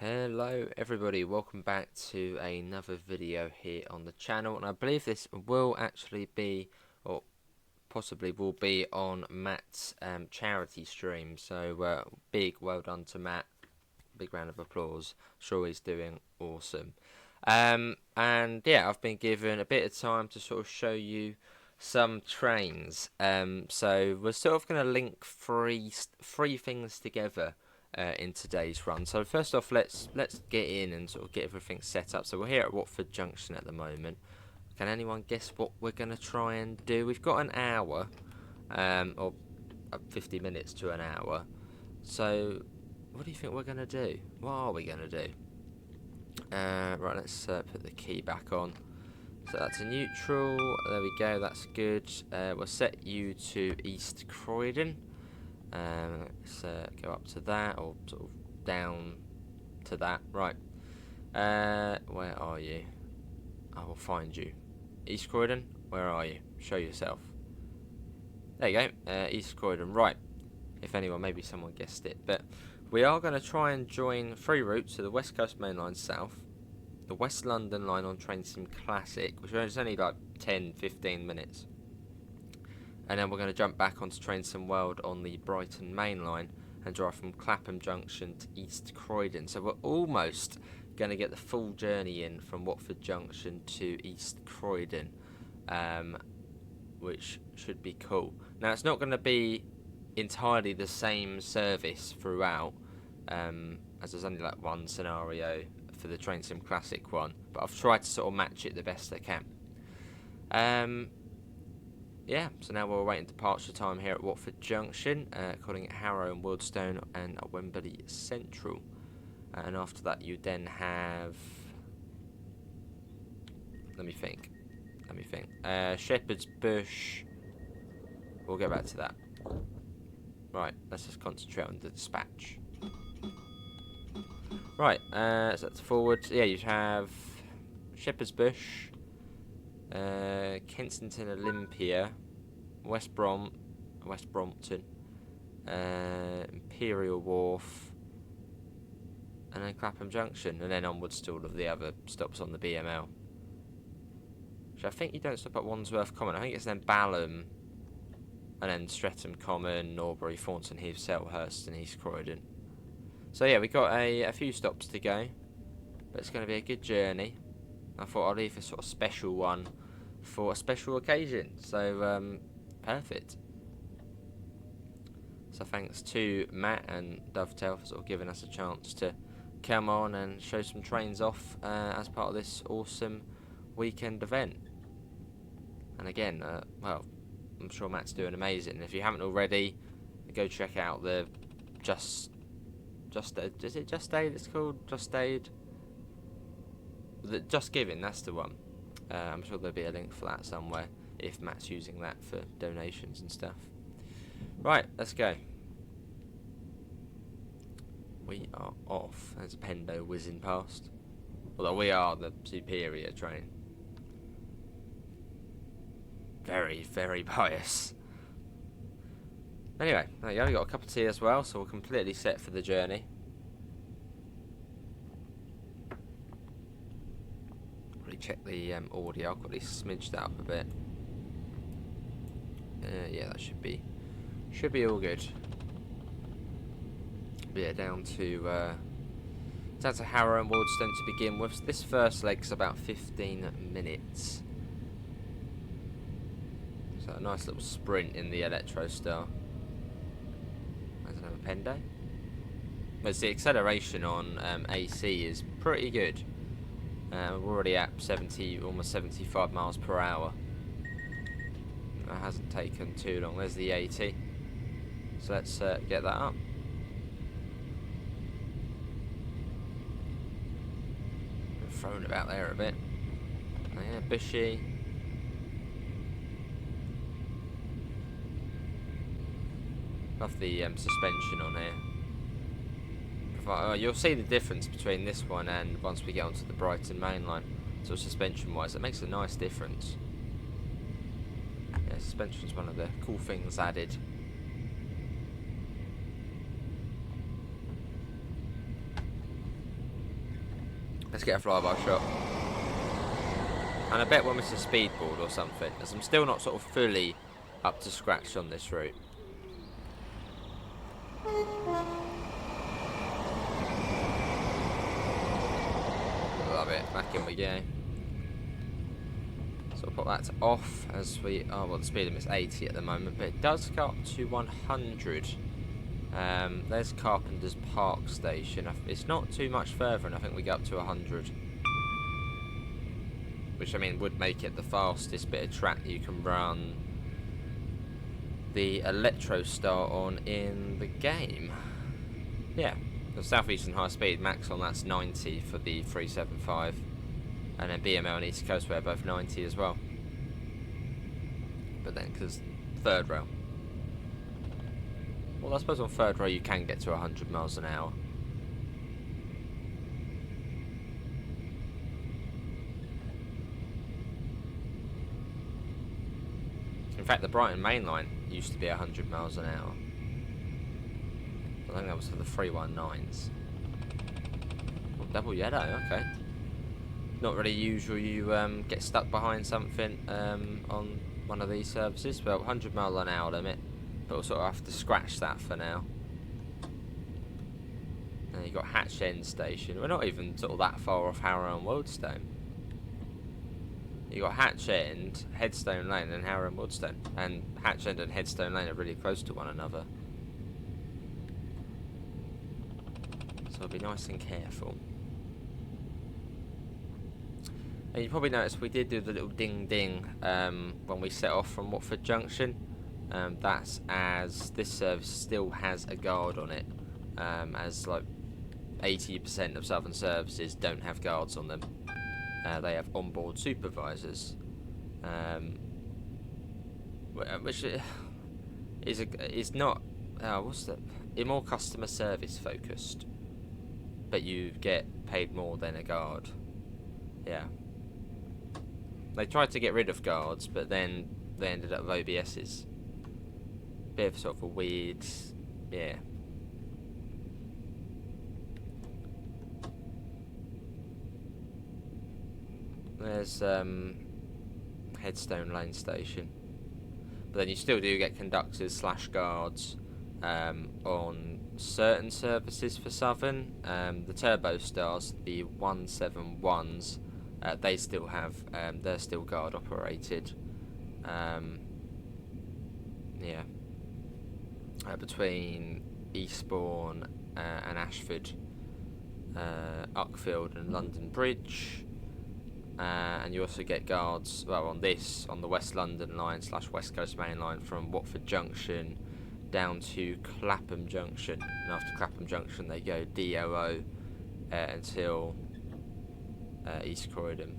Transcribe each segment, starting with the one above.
Hello everybody, welcome back to another video here on the channel, and I believe this will actually be, or possibly will be, on Matt's charity stream. So big well done to Matt, big round of applause. Sure, he's doing awesome. And yeah, I've been given a bit of time to sort of show you some trains. So we're sort of going to link three things together in today's run. So first off, let's get in and sort of get everything set up. So we're here at Watford Junction at the moment. Can anyone guess what we're going to try and do? We've got an hour, or 50 minutes to an hour. So what do you think we're going to do? What are we going to do? Right, let's put the key back on. So that's a neutral. There we go, that's good. We'll set you to East Croydon. Let's go up to that, or sort of down to that. Right. Where are you? I will find you. East Croydon, where are you? Show yourself. There you go. East Croydon. Right. If anyone, maybe someone guessed it. But we are going to try and join three routes to the West Coast Mainline South, the West London line on Train Sim Classic, which is only like 10-15 minutes. And then we're going to jump back onto Train Sim World on the Brighton Mainline and drive from Clapham Junction to East Croydon. So we're almost going to get the full journey in from Watford Junction to East Croydon, which should be cool. Now, it's not going to be entirely the same service throughout, as there's only like one scenario for the Train Sim Classic one, but I've tried to sort of match it the best I can. Yeah, so now we're awaiting departure time here at Watford Junction, calling it Harrow and Wealdstone and Wembley Central. And after that you then have, let me think, Shepherd's Bush. We'll go back to that. Right, let's just concentrate on the dispatch. Right, so that's forward. Yeah, you have Shepherd's Bush, Kensington Olympia, West Brompton, Imperial Wharf, and then Clapham Junction, and then onwards to all of the other stops on the BML. So I think you don't stop at Wandsworth Common. I think it's then Balham, and then Streatham Common, Norbury, Thornton Heath, Selhurst, and East Croydon. So yeah, we got a few stops to go, but it's going to be a good journey. I thought I'd leave a sort of special one for a special occasion. So perfect. So thanks to Matt and Dovetail for sort of giving us a chance to come on and show some trains off as part of this awesome weekend event. And again, well, I'm sure Matt's doing amazing. If you haven't already, go check out the Just Aid? It's called Just Aid. The Just Giving, that's the one. I'm sure there'll be a link for that somewhere if Matt's using that for donations and stuff. Right, let's go. We are off. There's a Pendo whizzing past. Although we are the superior train. Very, very biased. Anyway, there you go. We got a cup of tea as well, so we're completely set for the journey. Check the audio. I've got this smidged up a bit. Yeah, that should be all good. But yeah, down to Harrow and Wealdstone to begin with. This first leg's about 15 minutes. So a nice little sprint in the Electro Star. There's another Pendo. But the acceleration on AC is pretty good. We're already at 70, almost 75 miles per hour. That hasn't taken too long. There's the 80. So let's get that up. Been thrown about there a bit. Oh, yeah, bushy. Love the suspension on here. You'll see the difference between this one and once we get onto the Brighton Mainline. So suspension wise, it makes a nice difference. Yeah, suspension's one of the cool things added. Let's get a flyby shot. And I bet we'll miss a speedboard or something, as I'm still not sort of fully up to scratch on this route. Love it. Back in we go. So I'll put that off as we... Oh, well, the speed limit is 80 at the moment, but it does go up to 100. There's Carpenter's Park Station. It's not too much further, and I think we go up to 100. Which, I mean, would make it the fastest bit of track you can run the Electro Star on in the game. Yeah, the South Eastern High Speed max on that's 90 for the 375. And then BML and East Coast Way are both 90 as well. But then, because third rail. Well, I suppose on third rail you can get to 100 miles an hour. In fact, the Brighton Mainline used to be 100 miles an hour. I think that was for the 319s. Oh, double yellow, okay. Not really usual you get stuck behind something on one of these services, but 100 mile an hour limit, but we'll sort of have to scratch that for now. And you've got Hatch End Station. We're not even sort of that far off Harrow and Wealdstone. You've got Hatch End, Headstone Lane and Harrow and Wealdstone. And Hatch End and Headstone Lane are really close to one another. So I'll be nice and careful. And you probably noticed we did do the little ding ding when we set off from Watford Junction. That's as this service still has a guard on it, as like 80% of Southern services don't have guards on them. They have onboard supervisors, which is not more customer service focused, but you get paid more than a guard. Yeah. They tried to get rid of guards, but then they ended up with OBSs. Bit of sort of a weird, yeah. There's Headstone Lane Station, but then you still do get conductors / guards on certain services for Southern. The Turbo Stars, the 171s. They still have, they're still guard operated. Yeah. Between Eastbourne and Ashford, Uckfield and London Bridge. And you also get guards, well, on the West London line / West Coast Main Line from Watford Junction down to Clapham Junction. And after Clapham Junction they go DOO until East Croydon,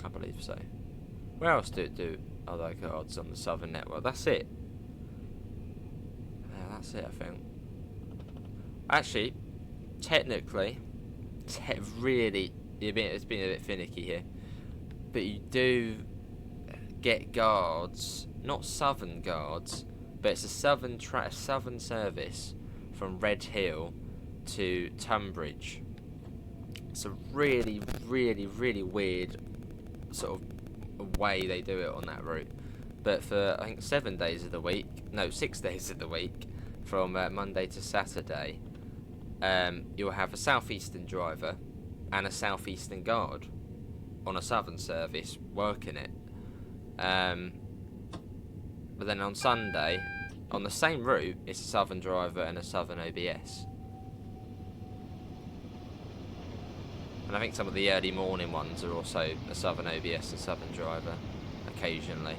I believe so. Where else do other guards on the Southern network? That's it. Yeah, that's it, I think. Actually, technically, really, it's been a bit finicky here, but you do get guards, not Southern guards, but it's a Southern service from Red Hill to Tunbridge. It's a really, really, really weird sort of way they do it on that route. But for, I think, 6 days of the week, from Monday to Saturday, you'll have a southeastern driver and a southeastern guard on a Southern service working it. But then on Sunday, on the same route, it's a Southern driver and a Southern OBS. And I think some of the early morning ones are also a Southern OBS and Southern driver, occasionally.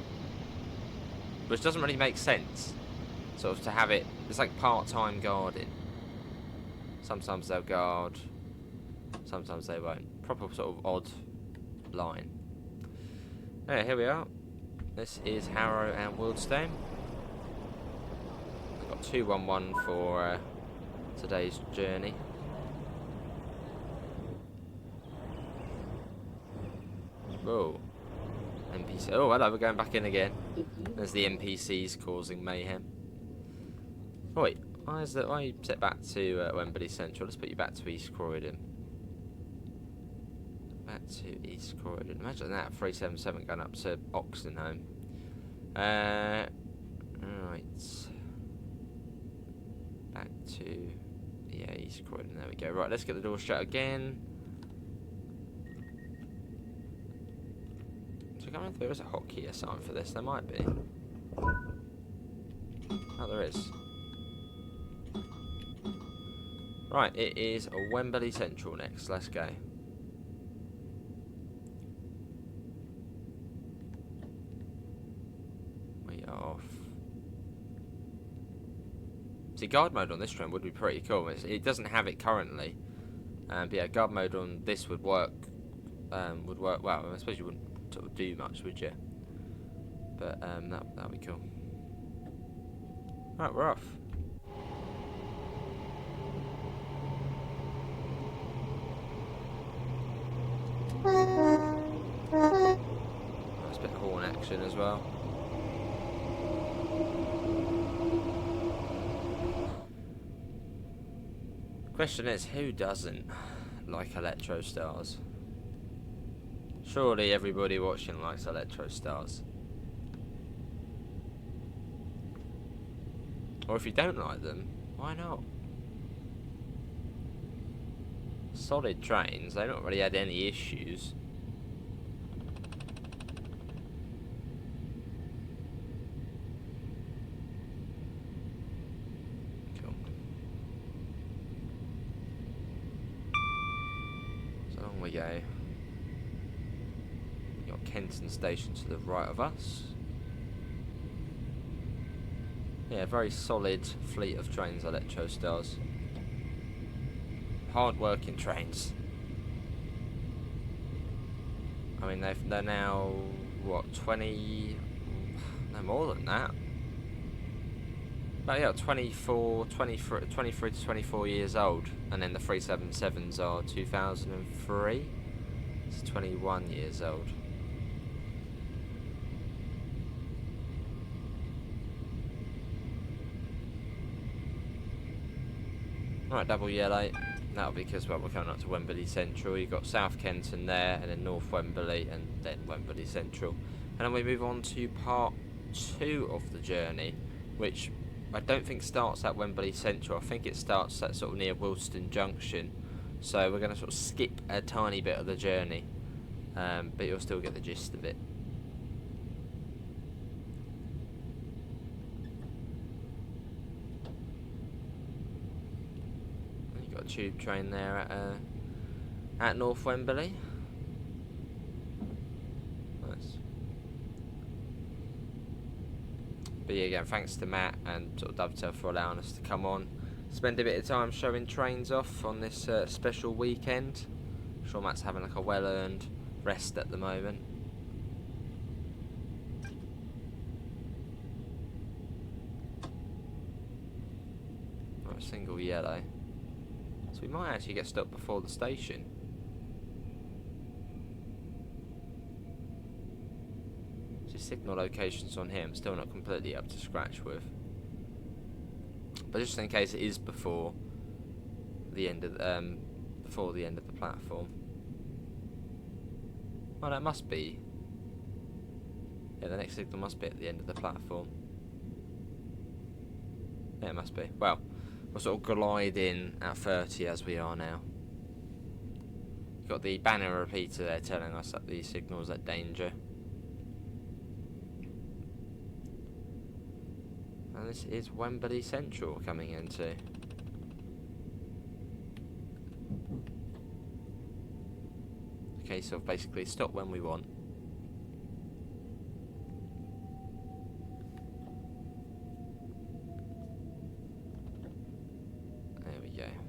Which doesn't really make sense, sort of to have it, it's like part-time guarding. Sometimes they'll guard, sometimes they won't. Proper sort of odd line. Yeah, here we are. This is Harrow and Wealdstone. I've got 211 for today's journey. Whoa. NPC. Oh, hello, we're going back in again. There's the NPCs causing mayhem. Oh, wait. Why are you set back to Wembley Central? Let's put you back to East Croydon. to East Croydon. Imagine that, 377 going up to Oxenholme. Right. Back to, yeah, East Croydon, there we go. Right, let's get the door shut again. So I can't remember if there is a hotkey or something for this, there might be. Oh, there is. Right, it is Wembley Central next, let's go. We are off. See, guard mode on this train would be pretty cool. It doesn't have it currently, but yeah, guard mode on this would work. Well. I suppose you wouldn't sort of do much, would you? But that'd be cool. Right, we're off. Nice bit of horn action as well. Question is, who doesn't like Electro Stars? Surely everybody watching likes Electro Stars. Or if you don't like them, why not? Solid trains, they've not really had any issues. Cool. So along we go. We've got Kensington Station to the right of us. Yeah, very solid fleet of trains, Electro Stars. Hard-working trains. I mean, they're now, what, 20... No, more than that. But yeah, 23 to 24 years old. And then the 377s are 2003. It's 21 years old. Right, double yellow. That'll be because, well, we're coming up to Wembley Central. You've got South Kenton there, and then North Wembley, and then Wembley Central. And then we move on to part 2 of the journey, which I don't think starts at Wembley Central. I think it starts at sort of near Watford Junction. So we're going to sort of skip a tiny bit of the journey, but you'll still get the gist of it. Tube train there at North Wembley. Nice. But yeah, again, thanks to Matt and sort of Dovetail for allowing us to come on, spend a bit of time showing trains off on this special weekend. I'm sure Matt's having like a well-earned rest at the moment. Right, single yellow. So we might actually get stopped before the station. So signal locations on here I'm still not completely up to scratch with. But just in case it is before the end of the platform. Well, that must be. Yeah, the next signal must be at the end of the platform. Yeah, it must be. Well, we'll sort of glide in at 30 as we are now. Got the banner repeater there telling us that the signal's at danger. And this is Wembley Central coming into. A case of basically stop when we want.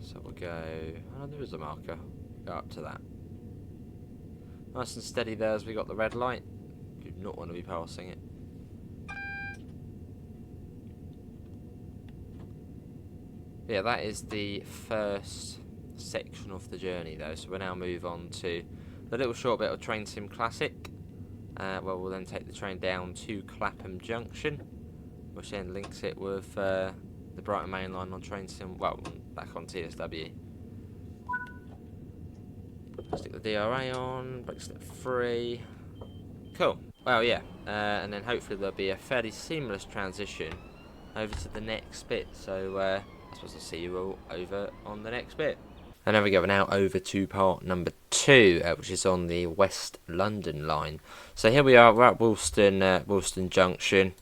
So we'll go, oh, there is a marker, go up to that. Nice and steady there as we got the red light. Do not want to be passing it. Yeah, that is the first section of the journey though, so we'll now move on to the little short bit of Train Sim Classic. Where we'll then take the train down to Clapham Junction, which then links it with the Brighton Mainline on Train Sim, well, back on TSW. Stick the DRA on, brake step 3. Cool. Well, yeah, and then hopefully there'll be a fairly seamless transition over to the next bit. So I suppose I'll see you all over on the next bit. And there we go, now over to part number 2, which is on the West London line. So here we are, we're at Woolston Junction.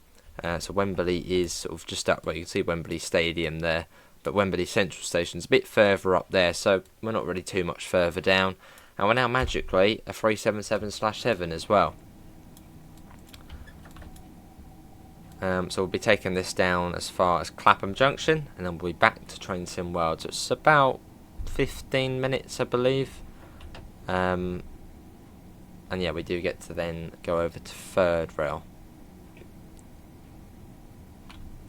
So Wembley is sort of just up, well, you can see Wembley Stadium there, but Wembley Central Station's a bit further up there, so we're not really too much further down. And we're now magically a 377/7 as well. So we'll be taking this down as far as Clapham Junction, and then we'll be back to Train Sim World. So it's about 15 minutes, I believe. And yeah, we do get to then go over to Third Rail.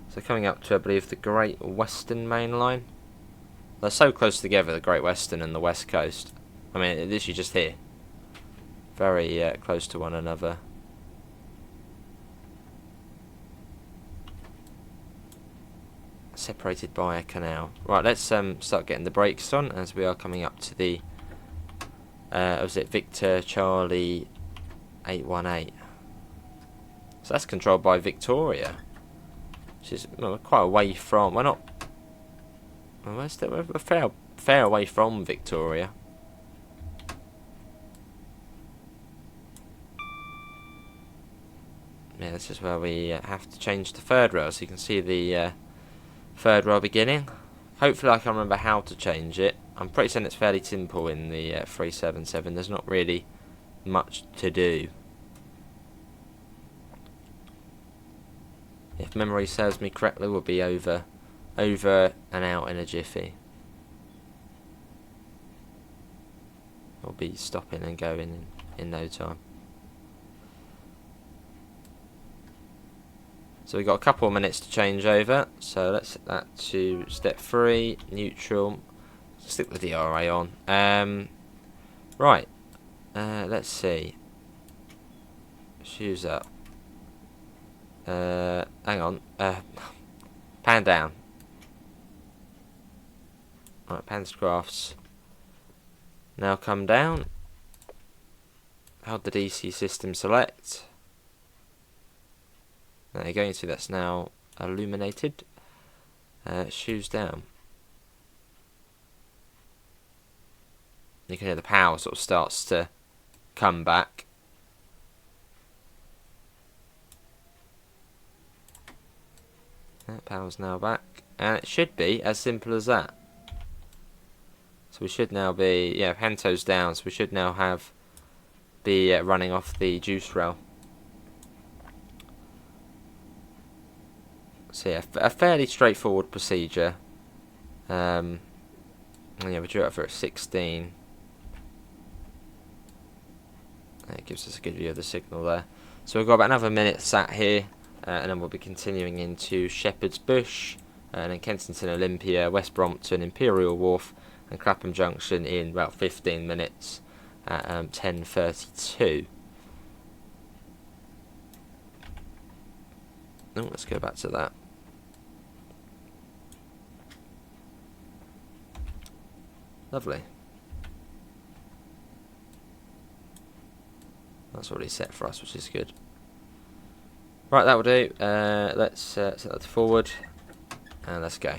So coming up to, I believe, the Great Western Mainline. They're so close together, the Great Western and the West Coast. I mean, it's literally just here. Very close to one another. Separated by a canal. Right, let's start getting the brakes on as we are coming up to the was it Victor Charlie 818. So that's controlled by Victoria, which is quite away from. We're not. Well, we're fair away from Victoria. Yeah, this is where we have to change to Third Rail, so you can see the Third Rail beginning. Hopefully I can remember how to change it. I'm pretty certain it's fairly simple in the 377. There's not really much to do. If memory serves me correctly, we'll be over and out in a jiffy. We'll be stopping and going in no time. So we've got a couple of minutes to change over, so let's set that to step 3, neutral, stick the DRA on. Right, let's see, shoes up, hang on, pan down, right, pans crafts, now come down, hold the DC system select. There you go, you can see that's now illuminated. Shoes down. You can hear the power sort of starts to come back. That power's now back. And it should be as simple as that. So we should now be, yeah, Panto's down, so we should now be running off the juice rail. So yeah, a fairly straightforward procedure. And yeah, we drew it for 16. It gives us a good view of the signal there. So we've got about another minute sat here, and then we'll be continuing into Shepherd's Bush, and then Kensington Olympia, West Brompton, Imperial Wharf, and Clapham Junction in about 15 minutes at 10:32. Oh, let's go back to that. Lovely. That's already set for us, which is good. Right, that will do. Let's set that to forward, and let's go.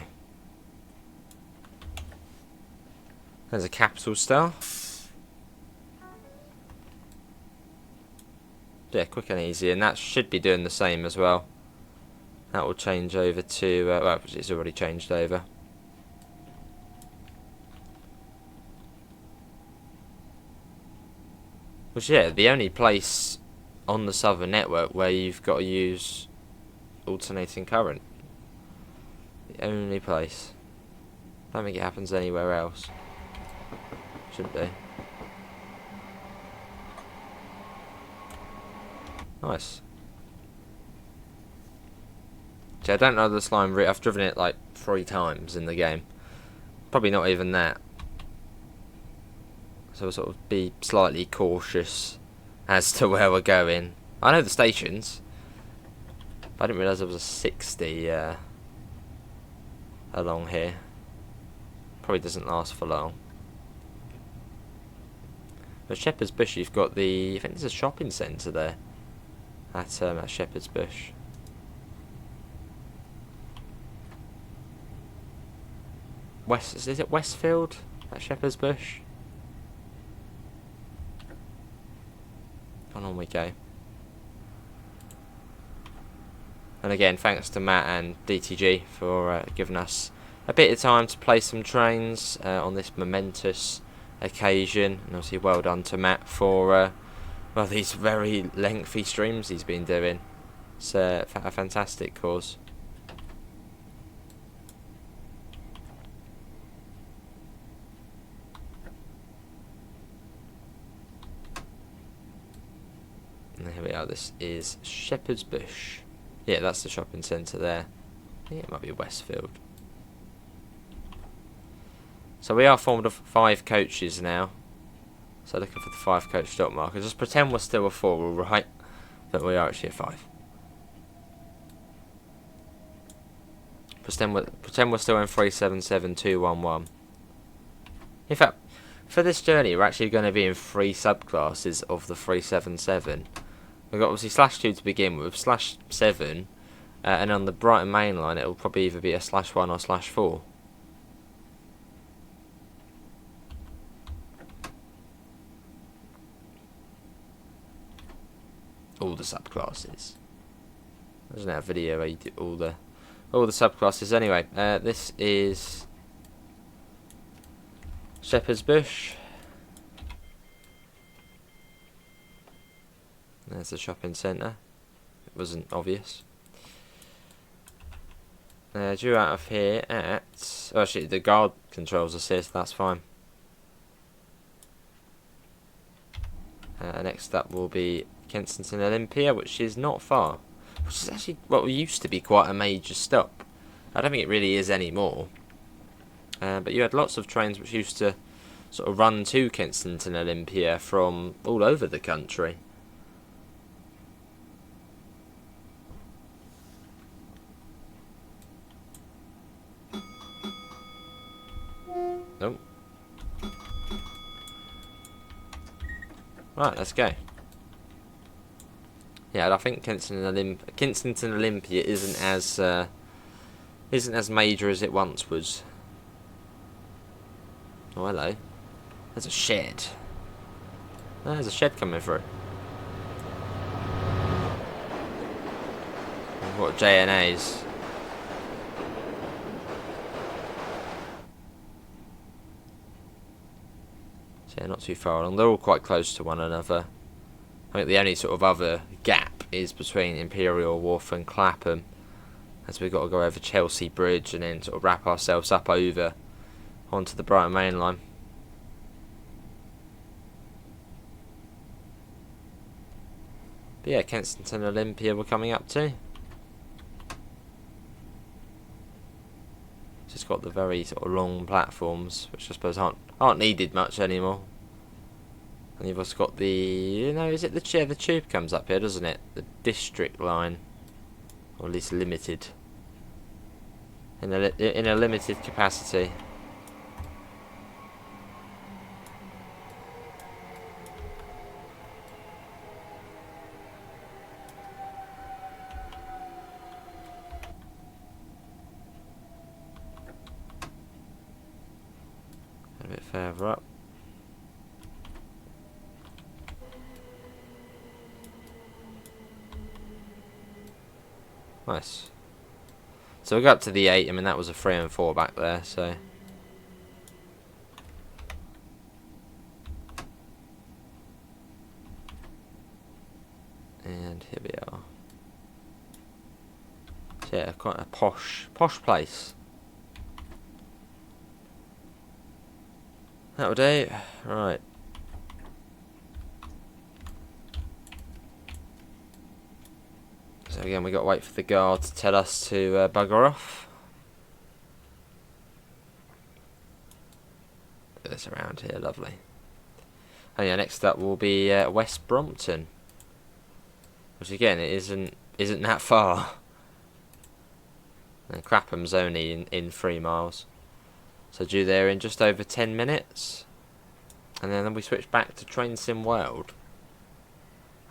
There's a capital star. Yeah, quick and easy, and that should be doing the same as well. That will change over to, well, it's already changed over. Which, yeah, the only place on the Southern network where you've got to use alternating current. The only place. I don't think it happens anywhere else. Shouldn't be. Nice. See, I don't know this line route. I've driven it like 3 times in the game. Probably not even that. So we'll sort of be slightly cautious as to where we're going. I know the stations, but I didn't realise there was a 60 along here. Probably doesn't last for long. But Shepherd's Bush, you've got the, I think there's a shopping centre there at Shepherd's Bush. Is it Westfield at Shepherd's Bush? On we go. And again, thanks to Matt and DTG for giving us a bit of time to play some trains on this momentous occasion. And obviously well done to Matt for well, these very lengthy streams he's been doing. It's a fantastic cause. And here we are, this is Shepherd's Bush. Yeah, that's the shopping centre there. I think it might be Westfield. So we are formed of 5 coaches now. So looking for the 5 coach stop marker. Just pretend we're still a 4, alright? But we are actually a 5. Pretend we're still in 377211. In fact, for this journey we're actually going to be in 3 subclasses of the 377. We've got obviously /2 to begin with, /7, and on the Brighton Mainline it will probably either be a /1 or /4. All the subclasses. There's now a video where you do all the subclasses. Anyway, this is Shepherd's Bush. There's the shopping centre. It wasn't obvious. Due out of here at... Oh, actually, the guard controls us here, so that's fine. Next up will be Kensington Olympia, which is not far. Which is actually what used to be quite a major stop. I don't think it really is anymore. But you had lots of trains which used to sort of run to Kensington Olympia from all over the country. Nope. Right, let's go. Yeah, I think Kensington Olympia isn't as major as it once was. Oh, hello. There's a shed. Oh, there's a shed coming through. What J&As? So yeah, not too far along. They're all quite close to one another. I think the only sort of other gap is between Imperial Wharf and Clapham, as we've got to go over Chelsea Bridge and then sort of wrap ourselves up over onto the Brighton Mainline. But yeah, Kensington Olympia we're coming up to. Just got the very sort of long platforms, which I suppose aren't needed much anymore. And you've also got the, you know, is it the tube comes up here, doesn't it? The district line, or at least limited, in a limited capacity. A bit further up. Nice. So we got up to the 8. I mean, that was a 3 and 4 back there, so. And here we are. So yeah, quite a posh place. That'll do. Right. So again, we got to wait for the guard to tell us to bugger off. Put this around here, lovely. And yeah, next up will be West Brompton, which again it isn't that far. And Clapham's only in 3 miles, so due there in just over 10 minutes. and then we switch back to Train Sim World.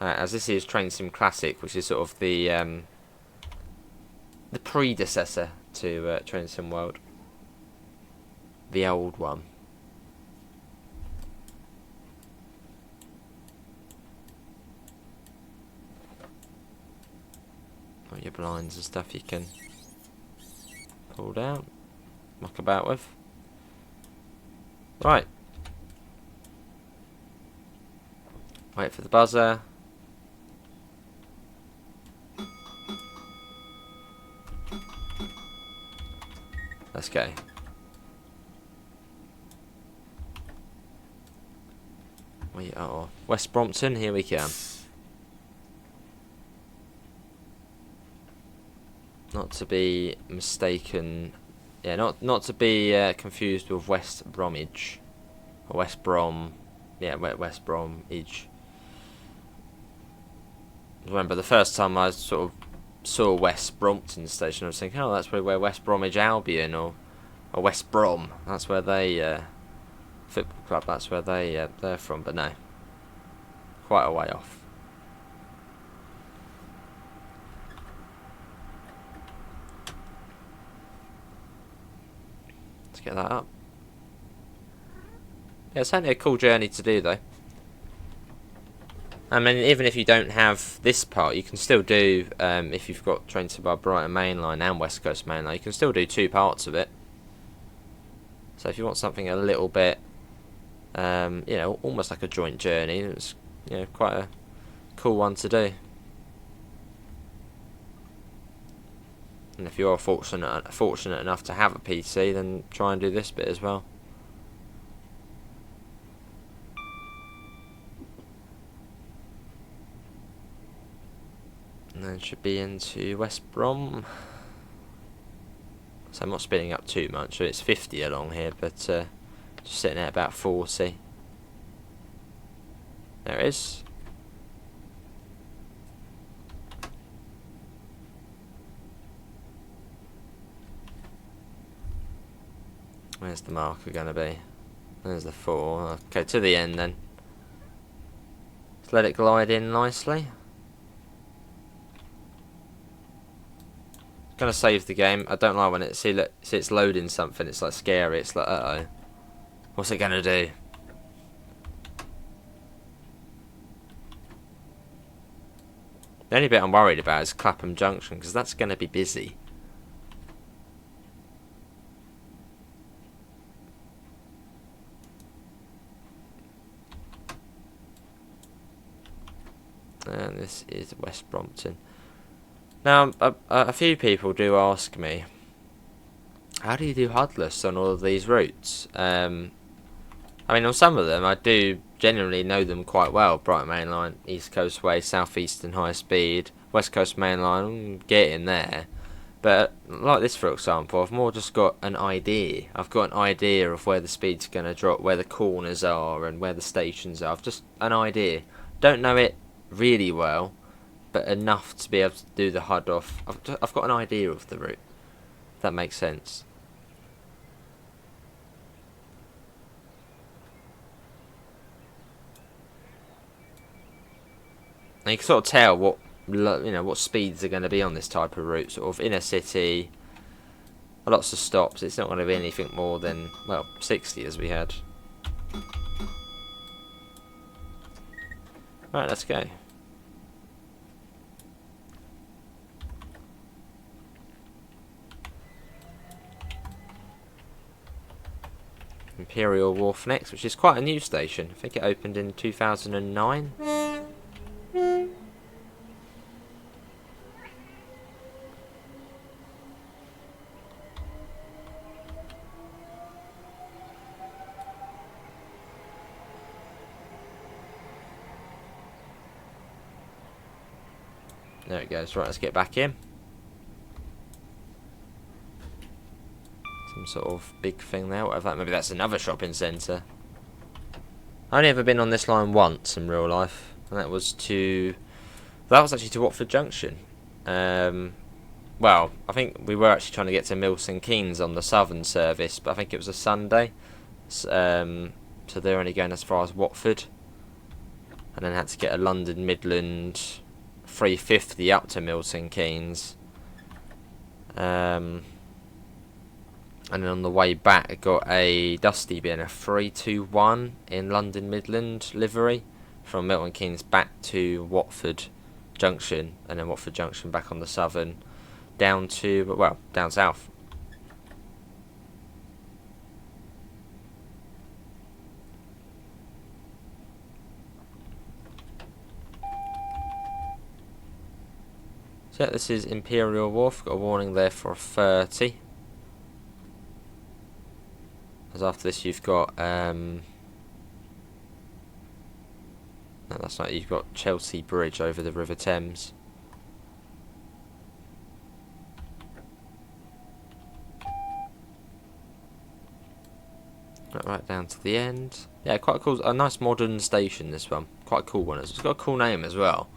As this is Train Sim Classic, which is sort of the predecessor to Train Sim World, the old one. All your blinds and stuff you can pull down, muck about with. Right. Wait for the buzzer. Let's go. We are West Brompton, here we come. Not to be mistaken, yeah, not to be confused with West Bromwich, or West Brom, yeah, West Bromwich. Remember the first time I sort of saw West Brompton station, I was thinking, oh, that's probably where West Bromwich Albion or West Brom, that's where they football club, that's where they're from, but no, quite a way off. Let's get that up. Yeah, it's certainly a cool journey to do though. I mean, even if you don't have this part, you can still do, if you've got Train to Brighton Mainline and West Coast Mainline, you can still do 2 parts of it. So if you want something a little bit, you know, almost like a joint journey, it's, you know, quite a cool one to do. And if you are fortunate enough to have a PC, then try and do this bit as well. And then should be into West Brom. So I'm not speeding up too much, so it's 50 along here, but just sitting at about 40. There it is. Where's the marker going to be? There's the 4. Okay, to the end then. Let's let it glide in nicely. Gonna save the game. I don't like when it see it's loading something. It's like scary. It's like, uh oh, what's it gonna do? The only bit I'm worried about is Clapham Junction, because that's gonna be busy. And this is West Brompton. Now, a few people do ask me, how do you do HUDless on all of these routes? I mean, on some of them, I do genuinely know them quite well. Brighton Mainline, East Coast Way, South Eastern High Speed, West Coast Mainline, get in there. But like this, for example, I've more just got an idea. I've got an idea of where the speed's going to drop, where the corners are, and where the stations are. I've just an idea. Don't know it really well, but enough to be able to do the HUD off. I've got an idea of the route. If that makes sense. And you can sort of tell what speeds are going to be on this type of route. Sort of inner city, lots of stops. It's not going to be anything more than, well, 60 as we had. Right, let's go. Imperial Wharf next, which is quite a new station. I think it opened in 2009. There it goes. Right, let's get back in. Some sort of big thing there, whatever that. Maybe that's another shopping centre. I've only ever been on this line once in real life, and that was actually to Watford Junction. Well, I think we were actually trying to get to Milton Keynes on the Southern service, but I think it was a Sunday. So to there, only going as far as Watford, and then had to get a London Midland 350 up to Milton Keynes. And then on the way back I got a Dusty bin, a 321 in London Midland livery, from Milton Keynes back to Watford Junction, and then Watford Junction back on the Southern down to, well, down south. So yeah, this is Imperial Wharf. Got a warning there for a 30. As after this you've got no, that's not. You've got Chelsea Bridge over the River Thames. Right down to the end. Yeah, quite cool. A nice modern station, this one. Quite a cool one. It's got a cool name as well.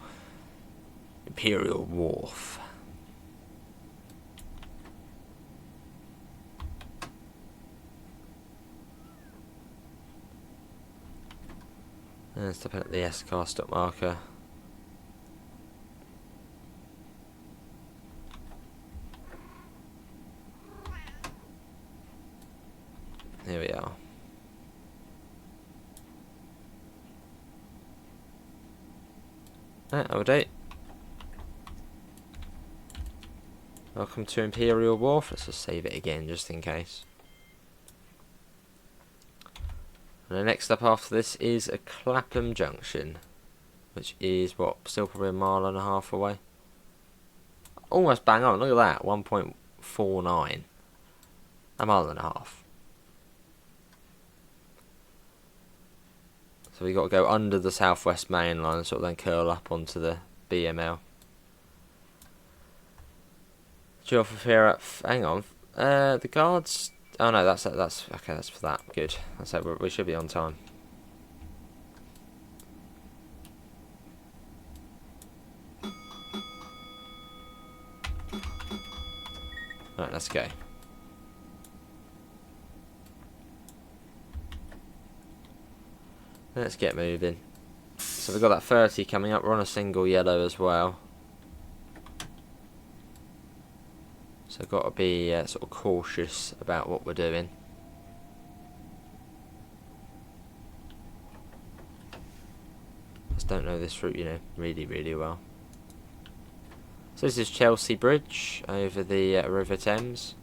Imperial Wharf. And stopping at the S-car stop marker. Here we are. Update. Welcome to Imperial Wharf. Let's just save it again just in case. And the next up after this is a Clapham Junction, which is what, still probably a mile and a half away. Almost bang on. Look at that, 1.49. A mile and a half. So we got to go under the Southwest Mainline and sort of then curl up onto the BML. Due for fear up. Hang on. The guards. Oh no, that's okay. That's for that. Good. That's it. We should be on time. Right, let's go. Let's get moving. So we've got that 30 coming up. We're on a single yellow as well. So I've got to be sort of cautious about what we're doing. Just don't know this route, you know, really well. So this is Chelsea Bridge over the River Thames.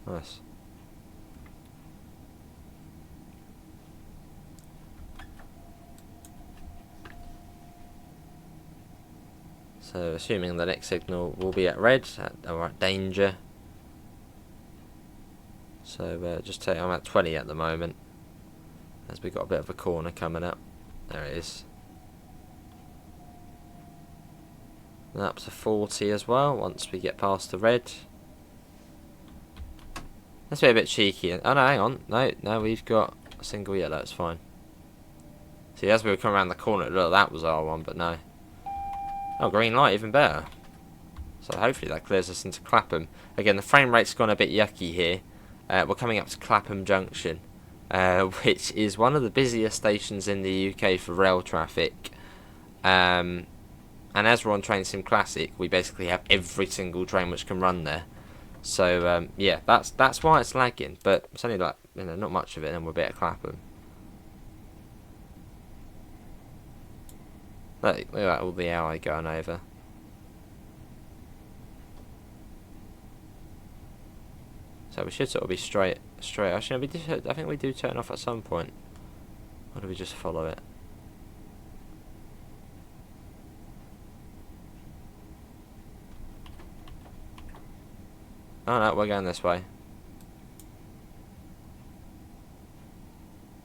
Nice. So assuming the next signal will be at red, at danger. So just take, I'm at 20 at the moment, as we got a bit of a corner coming up. There it is. And up to 40 as well once we get past the red. Let's be a bit cheeky. Oh no, hang on. No, we've got a single yellow, it's fine. See, as we were coming around the corner, look, that was our one, but no. Oh, green light, even better. So hopefully that clears us into Clapham. Again, the frame rate's gone a bit yucky here. We're coming up to Clapham Junction, which is one of the busiest stations in the UK for rail traffic. And as we're on Train Sim Classic, we basically have every single train which can run there. So yeah, that's why it's lagging, but it's only like, you know, not much of it, and we're a bit at Clapham. Look at that, all the AI going over. So we should sort of be straight. Actually, no, I think we do turn off at some point. Or do we just follow it? Oh no, we're going this way.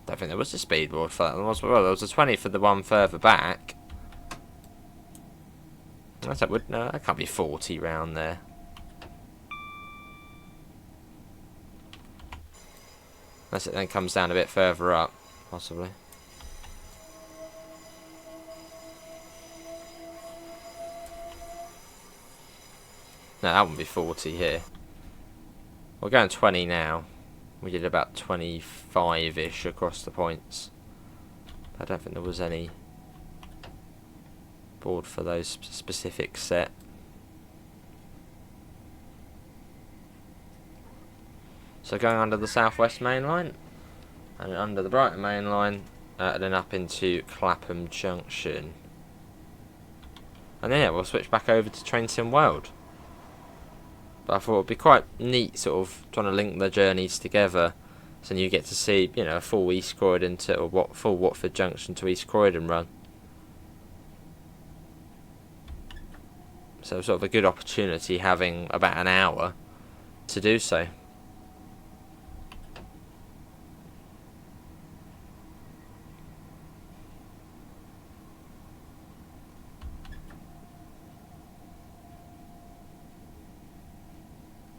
Don't think there was a speed board for that one. Well, there was a 20 for the one further back. No, that can't be 40 round there. Unless it then comes down a bit further up, possibly. No, that wouldn't be 40 here. We're going 20 now. We did about 25-ish across the points. I don't think there was any board for those specific set. So going under the Southwest Mainline and under the Brighton Mainline, and then up into Clapham Junction. And then yeah, we'll switch back over to Trainsim World. But I thought it'd be quite neat, sort of trying to link the journeys together, so you get to see, you know, a full East Croydon to, or full Watford Junction to East Croydon run. So sort of a good opportunity having about an hour to do so.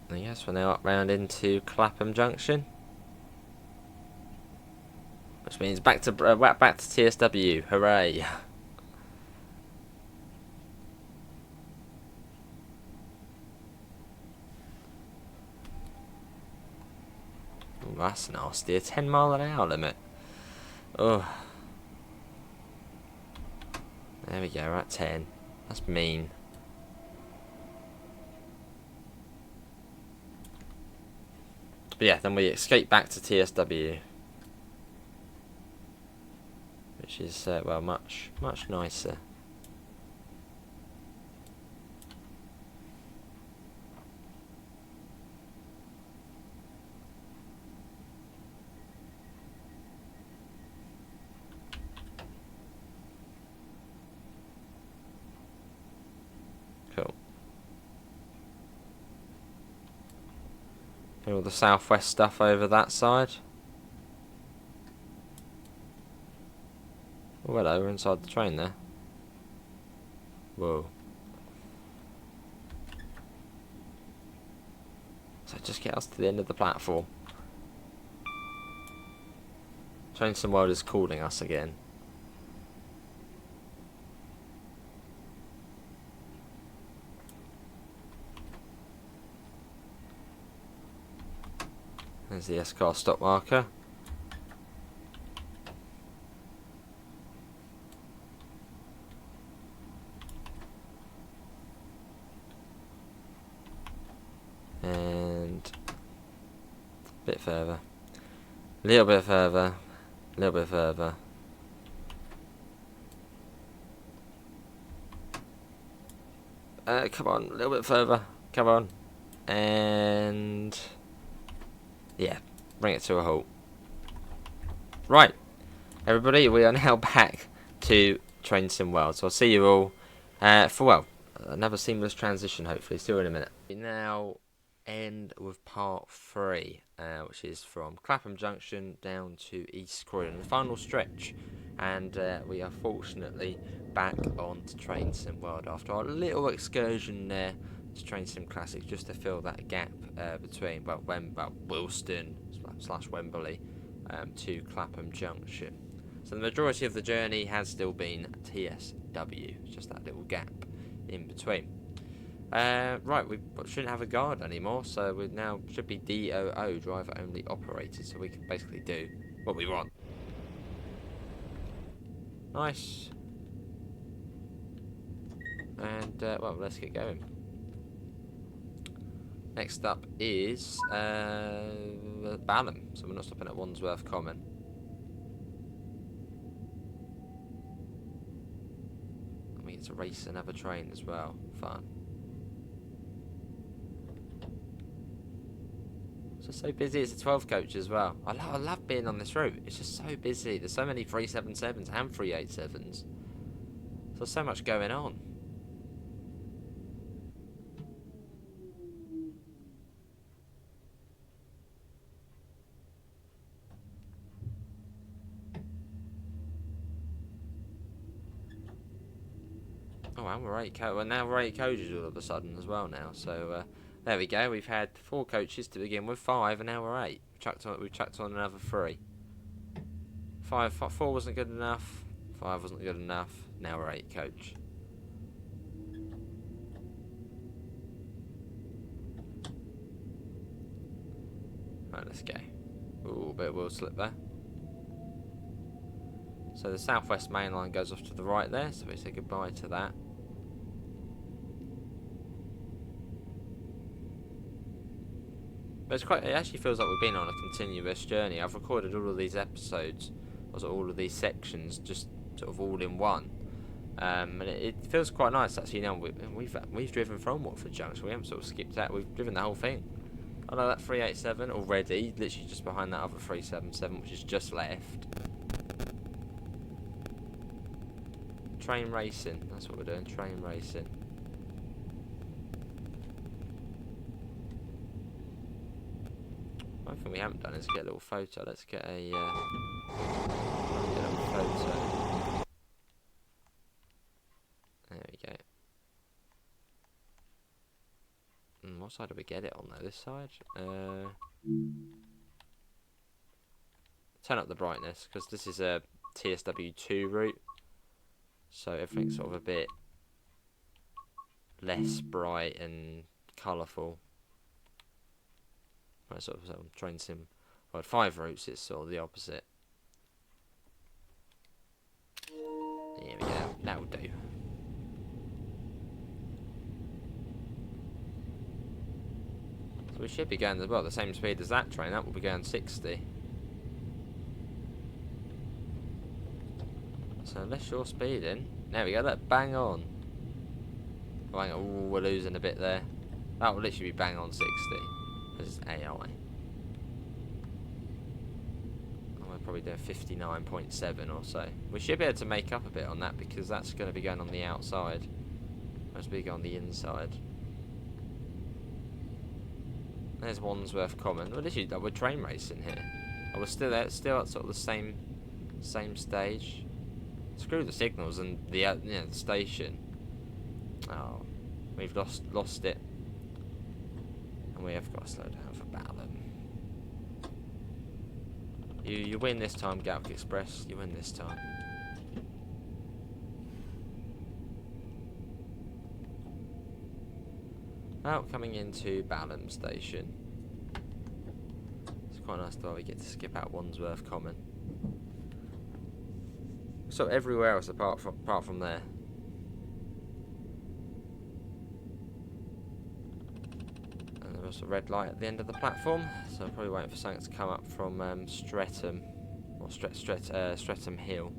And yes, we're now up round into Clapham Junction, which means back to TSW. Hooray! Ooh, that's nasty. A 10-mile-an-hour limit. Oh, there we go. We're at 10. That's mean. But yeah, then we escape back to TSW, which is well, much nicer. Cool. All the southwest stuff over that side. Oh, hello, we're inside the train there. Whoa. So just get us to the end of the platform. Trainsim World is calling us again. There's the S-car stop marker. And a bit further. A little bit further. A little bit further. Come on, a little bit further. Come on. And yeah, bring it to a halt. Right, everybody, we are now back to Trainsim World. So I'll see you all for, well, another seamless transition, hopefully. See you in a minute. We now end with part 3, which is from Clapham Junction down to East Croydon, the final stretch. And we are fortunately back on to Trainsim World after our little excursion there to Trainsim Classic, just to fill that gap between Wilston / Wembley to Clapham Junction. So the majority of the journey has still been TSW, it's just that little gap in between. Right, we shouldn't have a guard anymore, so we now should be DOO, driver only operated, so we can basically do what we want. Nice. And well, let's get going. Next up is Balham, so we're not stopping at Wandsworth Common. And we get to race another train as well. Fun. It's just so busy. It's a 12 coach as well. I love being on this route. It's just so busy. There's so many 377s and 387s. So there's so much going on. Oh, and we're 8 coaches. Well, now we're 8 coaches all of a sudden as well now. So there we go. We've had 4 coaches to begin with, 5, and now we're 8. We've chucked on another 3. 4 wasn't good enough. 5 wasn't good enough. Now we're 8 coach. Right, let's go. Ooh, bit of wheel slip there. So the southwest main line goes off to the right there, so we say goodbye to that. But it's quite, it actually feels like we've been on a continuous journey. I've recorded all of these episodes, or all of these sections, just sort of all in one. And it feels quite nice actually. You know, we've driven from Watford Junction. We haven't sort of skipped that. We've driven the whole thing. I know that 387 already, literally just behind that other 377, which is just left. Train racing. That's what we're doing. Train racing. One thing we haven't done is get a little photo. Let's get a little photo. There we go. What side do we get it on though? This side? Turn up the brightness, because this is a TSW 2 route. So everything's sort of a bit less bright and colourful. Right, sort of train sim. Well, 5 routes, it's sort of the opposite. There we go, that'll do. So we should be going as well the same speed as that train. That will be going 60. So unless you're speeding, there we go. Look, bang on. Oh, hang on. Ooh, we're losing a bit there. That will literally be bang on 60. Because it's AI. We're probably doing 59.7 or so. We should be able to make up a bit on that because that's going to be going on the outside. Must be going on the inside. There's Wandsworth Common. Well, literally, we're train racing here. Oh, we're still at sort of the same stage. Screw the signals and the the station. Oh, we've lost it, and we have got to slow down for Balham. You win this time, Gatwick Express. You win this time. Oh, coming into Balham Station. It's quite nice though. We get to skip out Wandsworth Common. So everywhere else apart from there. And there was a red light at the end of the platform, so I'm probably waiting for something to come up from Streatham or Streatham Hill.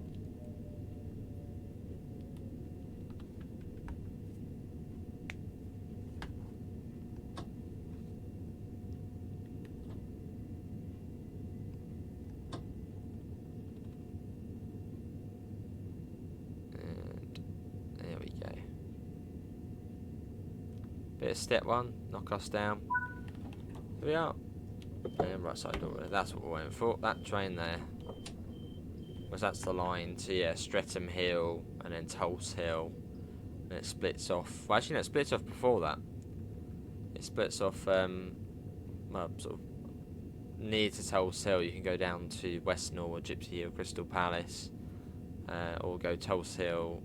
Bit of step 1, knock us down. Here we are. And right side door, that's what we're waiting for. That train there. Because that's the line to Streatham Hill and then Tulse Hill. And it splits off. Well, actually, no, it splits off before that. It splits off, well, sort of near to Tulse Hill. You can go down to West Norwood, Gypsy Hill, Crystal Palace, or go Tulse Hill.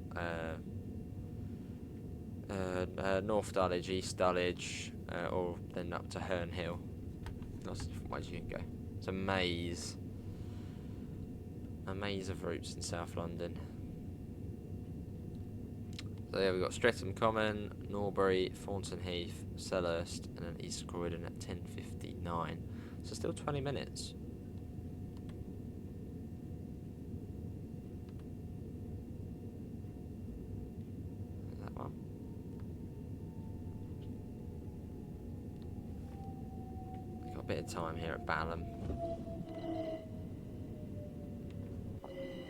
North Dulwich, East Dulwich, or then up to Herne Hill. Lots of different ways you can go. It's a maze of routes in South London. So there we've got Streatham Common, Norbury, Thornton Heath, Selhurst, and then East Croydon at 10:59. So still 20 minutes. Bit of time here at Balham.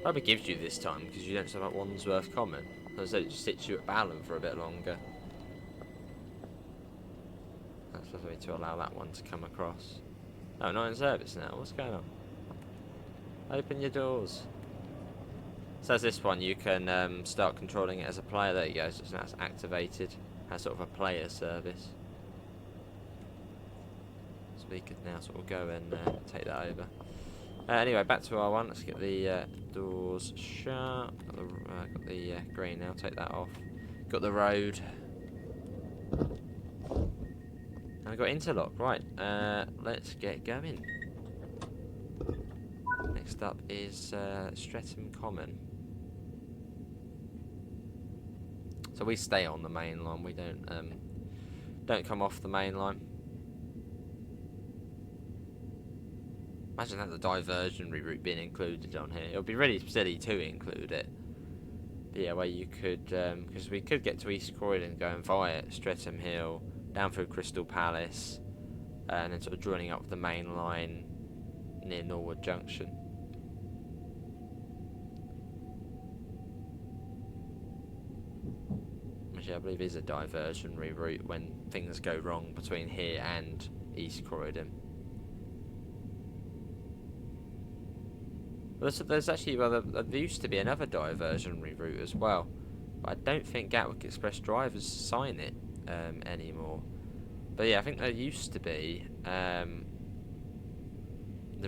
Probably gives you this time because you don't stop at Wandsworth Common. So it just sits you at Balham for a bit longer. That's supposed to be to allow that one to come across. Oh, not in service now. What's going on? Open your doors. So as this one, you can start controlling it as a player. There you go. So now it's activated. Has sort of a player service. We could now sort of go and take that over. Anyway, back to our one. Let's get the doors shut. Got the green now. Take that off. Got the road. And I got interlock. Right, let's get going. Next up is Streatham Common. So we stay on the main line. We don't come off the main line. Imagine that the diversionary route being included on here. It would be really silly to include it. But yeah, where you could, because we could get to East Croydon going via Streatham Hill, down through Crystal Palace, and then sort of joining up with the main line near Watford Junction. Which I believe is a diversionary route when things go wrong between here and East Croydon. There's actually, well, there used to be another diversionary route as well, but I don't think Gatwick Express drivers sign it anymore. But yeah, I think there used to be the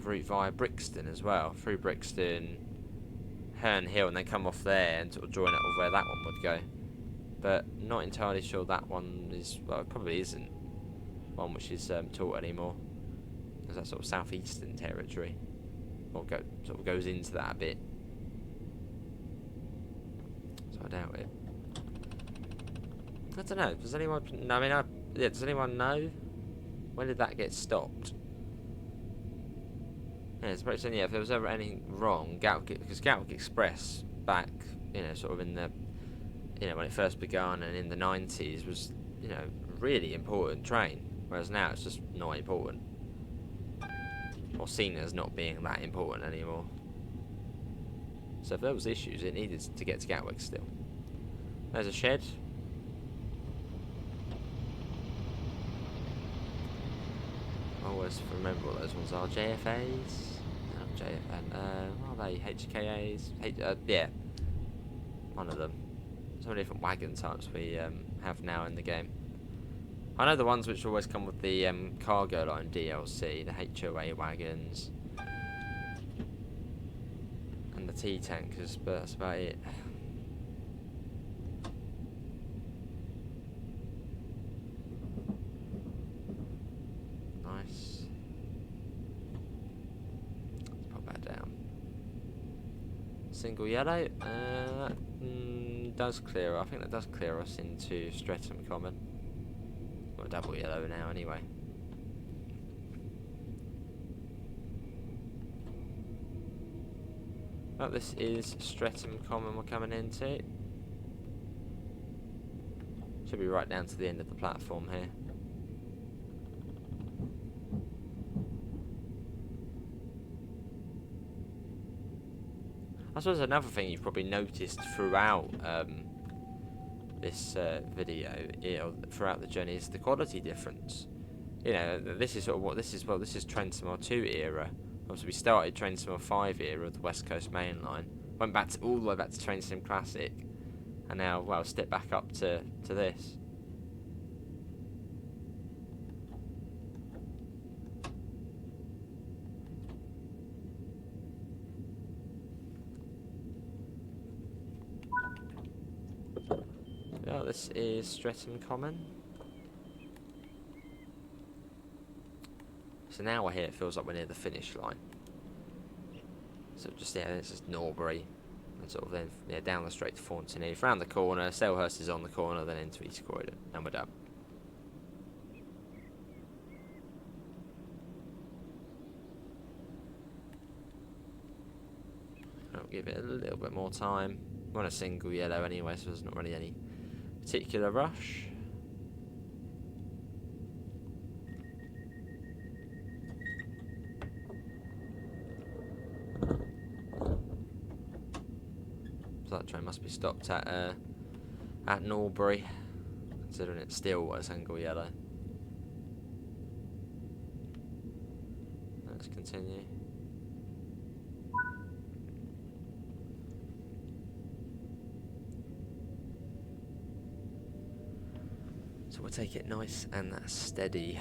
route via Brixton as well, through Brixton, Herne Hill, and then come off there and sort of join up with where that one would go. But not entirely sure that one is, well, it probably isn't one which is taught anymore, because that's sort of southeastern territory. Or sort of goes into that a bit. So I doubt it. I don't know. Does anyone? I mean, yeah. Does anyone know? When did that get stopped? Yeah, it's pretty. Yeah, if there was ever anything wrong, because Gatwick Express back, sort of in the, when it first began and in the 90s was, a really important train. Whereas now it's just not important. Or seen as not being that important anymore. So if there was issues, it needed to get to Gatwick still. There's a shed. Always remember what those ones are. JFAs? Not JFN. What are they? HKAs? Yeah. One of them. So many different wagon types we have now in the game. I know the ones which always come with the cargo line DLC, the HOA wagons, and the T-tankers, but that's about it. Nice. Let's pop that down. Single yellow. Does clear. I think that does clear us into Streatham Common. Or double yellow now, anyway. Oh, this is Streatham Common we're coming into. Should be right down to the end of the platform here. I suppose another thing you've probably noticed throughout this video, throughout the journey, is the quality difference. This is sort of what this is. Well, this is Transimar 2 era. Obviously, we started Transimar 5 era of the West Coast Mainline, went back all the way back to Transim Classic, and now, well, step back up to this. Well, this is Streatham Common. So now we're here, it feels like we're near the finish line. So just, yeah, this is Norbury. And sort of then, yeah, down the straight to Fontenoy, round the corner, Selhurst is on the corner, then into East Croydon, and we're done. I'll give it a little bit more time. We're on a single yellow anyway, so there's not really any particular rush. So that train must be stopped at Norbury, considering it's still a single yellow. Let's continue. So we'll take it nice and steady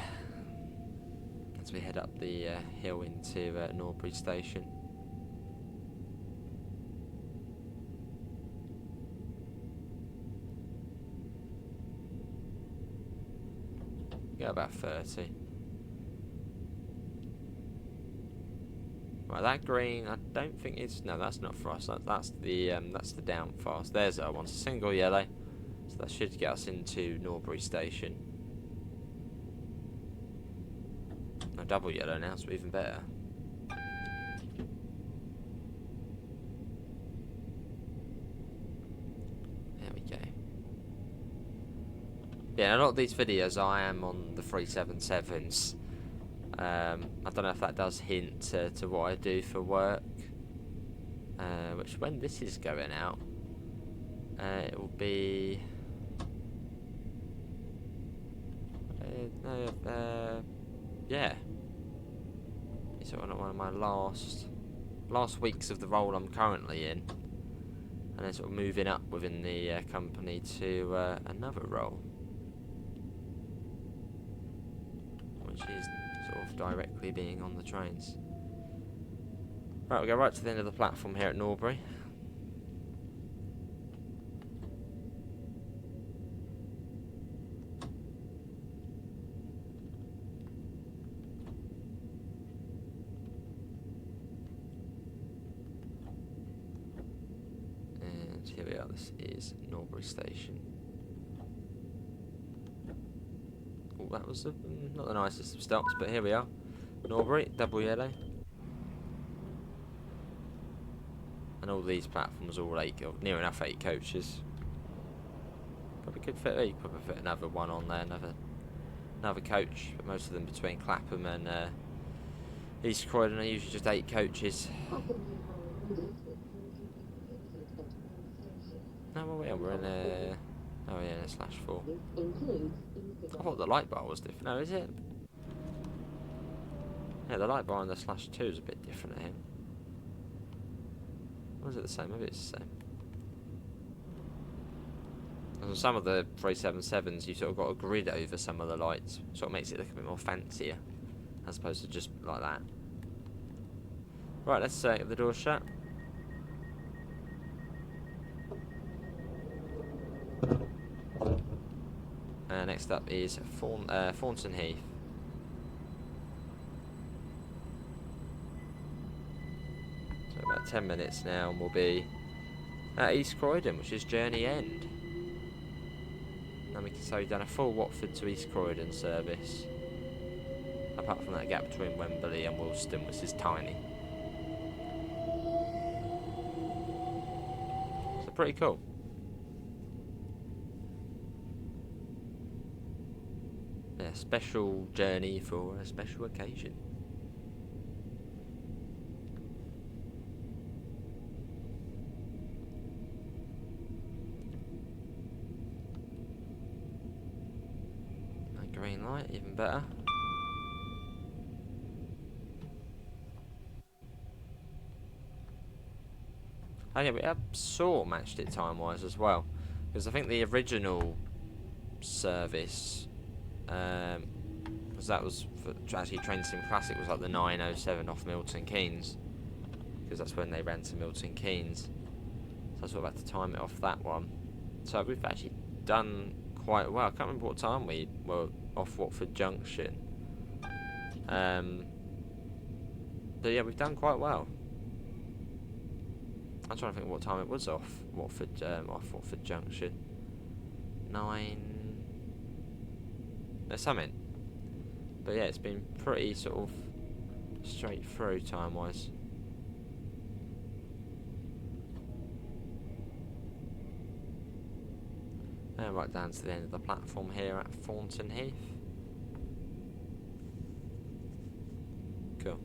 as we head up the hill into Norbury Station. Go about 30. Right, that green, I don't think it's... No, that's not for us. That's the down fast. There's our one. So single yellow. So that should get us into Norbury Station. No, double yellow now, so even better. There we go. Yeah, a lot of these videos I am on the 377s. I don't know if that does hint to what I do for work. Which, when this is going out, it will be... yeah. It's sort of one of my last weeks of the role I'm currently in. And then sort of moving up within the company to another role. Which is sort of directly being on the trains. Right, we'll go right to the end of the platform here at Norbury. And here we are, this is Norbury Station. Oh, that was not the nicest of stops, but here we are. Norbury, double yellow. And all these platforms are all 8, or near enough 8 coaches. Probably could fit, you could probably fit another one on there, another coach. But most of them between Clapham and East Croydon are usually just 8 coaches. No, we're in a... Oh yeah, in a /4. I thought the light bar was different. No, is it? Yeah, the light bar on the /2 is a bit different at him. Or is it the same? Maybe it's the same. And on some of the 377s, you've sort of got a grid over some of the lights. Sort of makes it look a bit more fancier, as opposed to just like that. Right, let's get the door shut. Next up is Thornton Heath. So about 10 minutes now, and we'll be at East Croydon, which is journey end. And we can say we've done a full Watford to East Croydon service. Apart from that gap between Wembley and Woolston, which is tiny. So pretty cool. A special journey for a special occasion. A green light, even better. Oh yeah, we have sort of matched it time-wise as well, because I think the original service, because that was for actually Train Sim Classic, was like the 9:07 off Milton Keynes, because that's when they ran to Milton Keynes. So I sort of had to time it off that one. So we've actually done quite well. I can't remember what time we were off Watford Junction. But yeah, we've done quite well. I'm trying to think what time it was off Watford Junction. 9. There's something. But yeah, it's been pretty sort of straight through time-wise. And right down to the end of the platform here at Thornton Heath. Cool.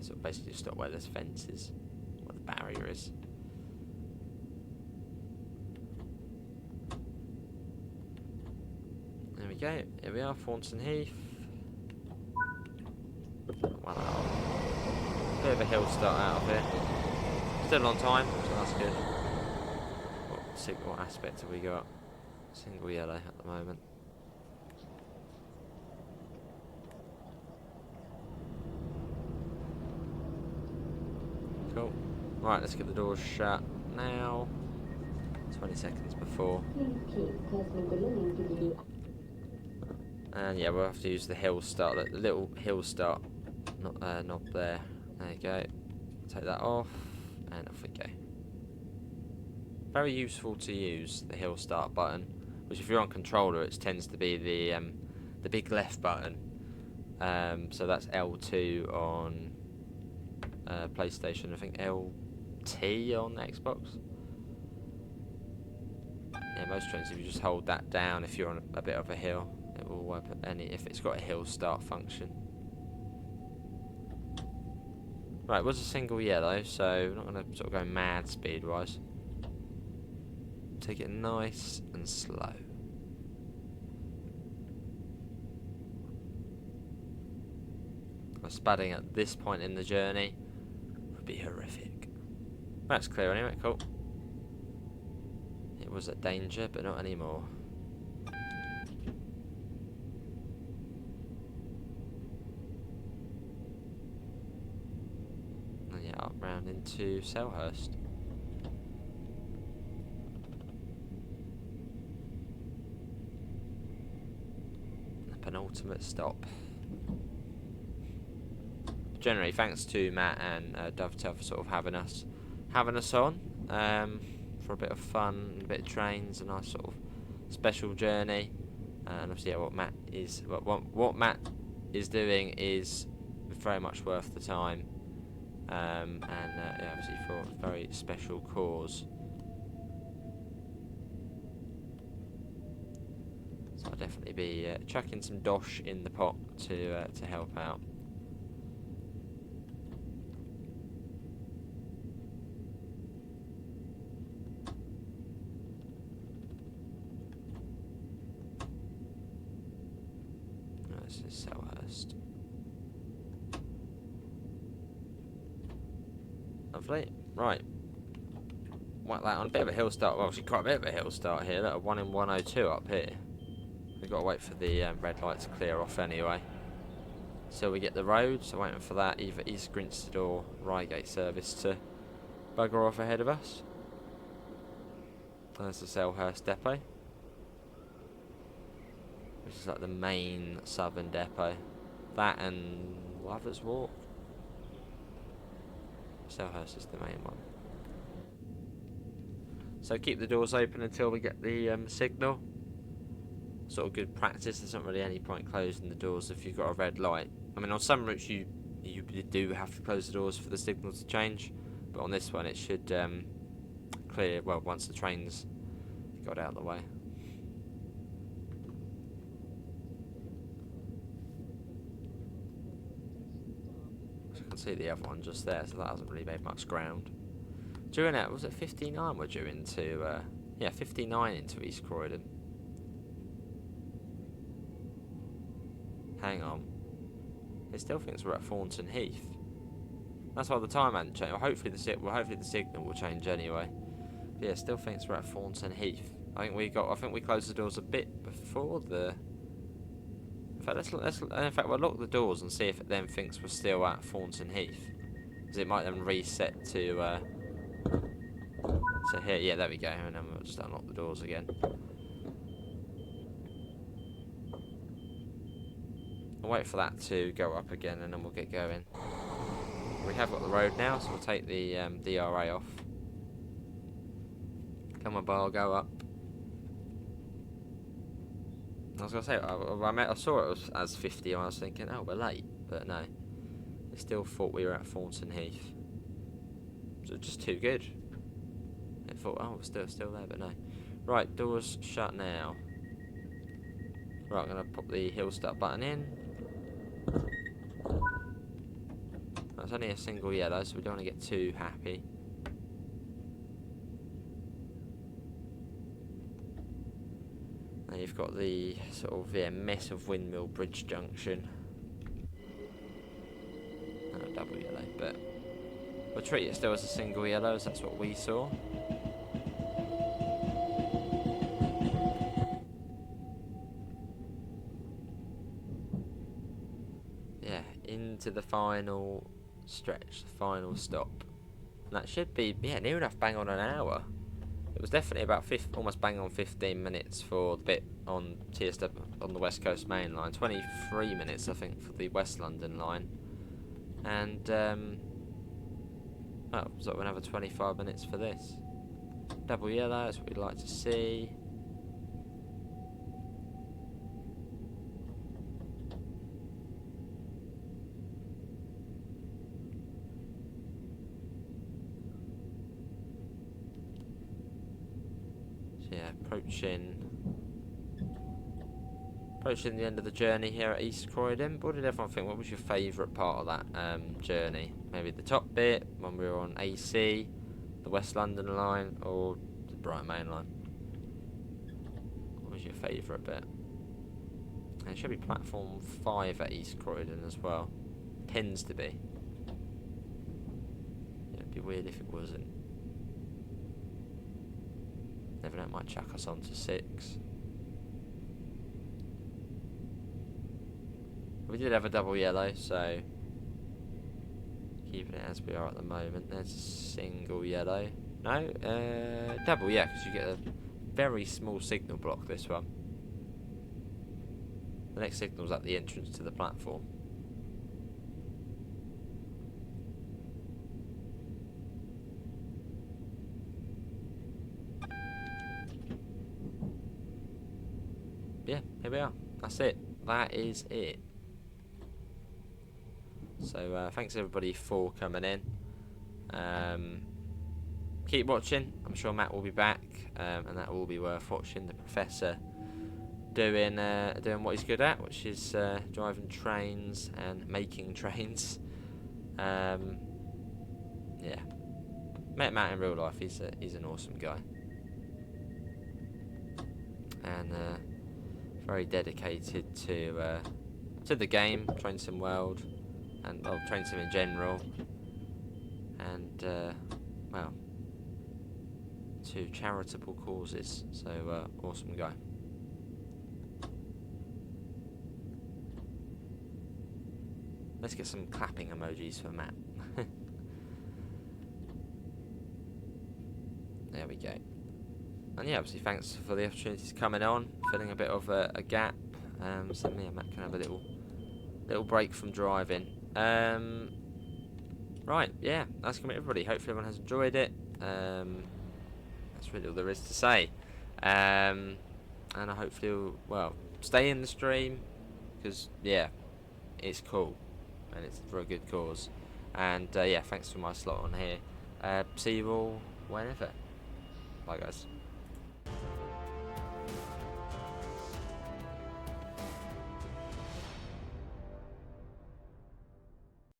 So basically just stop where this fence is, where the barrier is. There we go, here we are, Thornton Heath. Wow. Bit of a hill start out of here. still on time, so that's good. What aspect have we got? Single yellow at the moment. Cool. Right, let's get the doors shut now. 20 seconds before. And yeah, we'll have to use the hill start, the little hill start knob there. There you go. Take that off, and off we go. Very useful to use, the hill start button, which if you're on controller, it tends to be the big left button. So that's L2 on PlayStation. I think LT on Xbox. Yeah, most trains, if you just hold that down, if you're on a bit of a hill, it will wipe any if it's got a hill start function. Right, it was a single yellow, so we're not going to sort of go mad speed wise. Take it nice and slow. Spudding at this point in the journey would be horrific. That's clear anyway, cool. It was a danger, but not anymore. And yeah, up round into Selhurst. The penultimate stop. Generally, thanks to Matt and Dovetail for sort of having us on for a bit of fun, a bit of trains, a nice sort of special journey. And obviously, yeah, what Matt is doing is very much worth the time, and yeah, obviously for a very special cause. So I'll definitely be chucking some dosh in the pot to help out. This is Selhurst. Lovely. Right. Whack that on. A bit of a hill start. Well, obviously quite a bit of a hill start here. Look, a 1 in 102 up here. We've got to wait for the red light to clear off anyway. So we get the road. So waiting for that either East Grinstead or Reigate service to bugger off ahead of us. There's the Selhurst depot, which is like the main southern depot. That and Lovers Walk. Selhurst is the main one. So keep the doors open until we get the signal. Sort of good practice. There's not really any point closing the doors if you've got a red light. I mean, on some routes you do have to close the doors for the signal to change, but on this one it should clear well once the train's got out of the way. I can see the other one just there, so that hasn't really made much ground. During that, was it 59 we're due into? Yeah, 59 into East Croydon. Hang on. It still thinks we're at Thornton Heath. That's why the time hasn't changed. Well, hopefully the signal will change anyway. But yeah, it still thinks we're at Thornton Heath. I think we closed the doors a bit before the. In fact, we'll lock the doors and see if it then thinks we're still at Thornton Heath, because it might then reset to here. Yeah, there we go. And then we'll just unlock the doors again. I'll wait for that to go up again, and then we'll get going. We have got the road now, so we'll take the DRA off. Come on, bar, go up. I was going to say, I saw it as 50, and I was thinking, oh, we're late. But no, I still thought we were at Thornton Heath. So just too good. I thought, oh, we're still there, but no. Right, doors shut now. Right, I'm going to pop the hill start button in. That's only a single yellow, so we don't want to get too happy. And you've got the sort of mess of Windmill Bridge Junction. Double yellow, but We'll treat it still as a single yellow, as that's what we saw. Yeah, into the final stretch, the final stop. And that should be, yeah, near enough bang on an hour. It was definitely about almost bang on 15 minutes for the bit on TSW on the West Coast Mainline. 23 minutes, I think, for the West London line. And, well, sort of another 25 minutes for this. Double yellow, that's what we'd like to see. Yeah, approaching the end of the journey here at East Croydon. What did everyone think? What was your favourite part of that journey? Maybe the top bit when we were on AC, the West London line, or the Brighton Mainline? What was your favourite bit? And it should be platform 5 at East Croydon as well. Tends to be. Yeah, it'd be weird if it wasn't. Never know, it might chuck us on to 6. We did have a double yellow, so keeping it as we are at the moment. There's a single yellow. No, double, yeah, because you get a very small signal block, this one. The next signal's at the entrance to the platform. Yeah, here we are. That's it. That is it. So thanks everybody for coming in. Keep watching. I'm sure Matt will be back, and that will be worth watching. The Professor doing what he's good at, which is driving trains and making trains. Yeah, met Matt in real life. He's an awesome guy, and very dedicated to the game, Train Sim World, and Train Sim in general, and well, to charitable causes. So awesome guy. Let's get some clapping emojis for Matt. There we go. And yeah, obviously thanks for the opportunity to coming on, filling a bit of a gap. So me and Matt can have a little break from driving. Right, yeah, that's gonna be everybody. Hopefully everyone has enjoyed it. That's really all there is to say. And I hopefully will stay in the stream, because yeah, it's cool and it's for a good cause. And yeah, thanks for my slot on here. See you all whenever. Bye guys.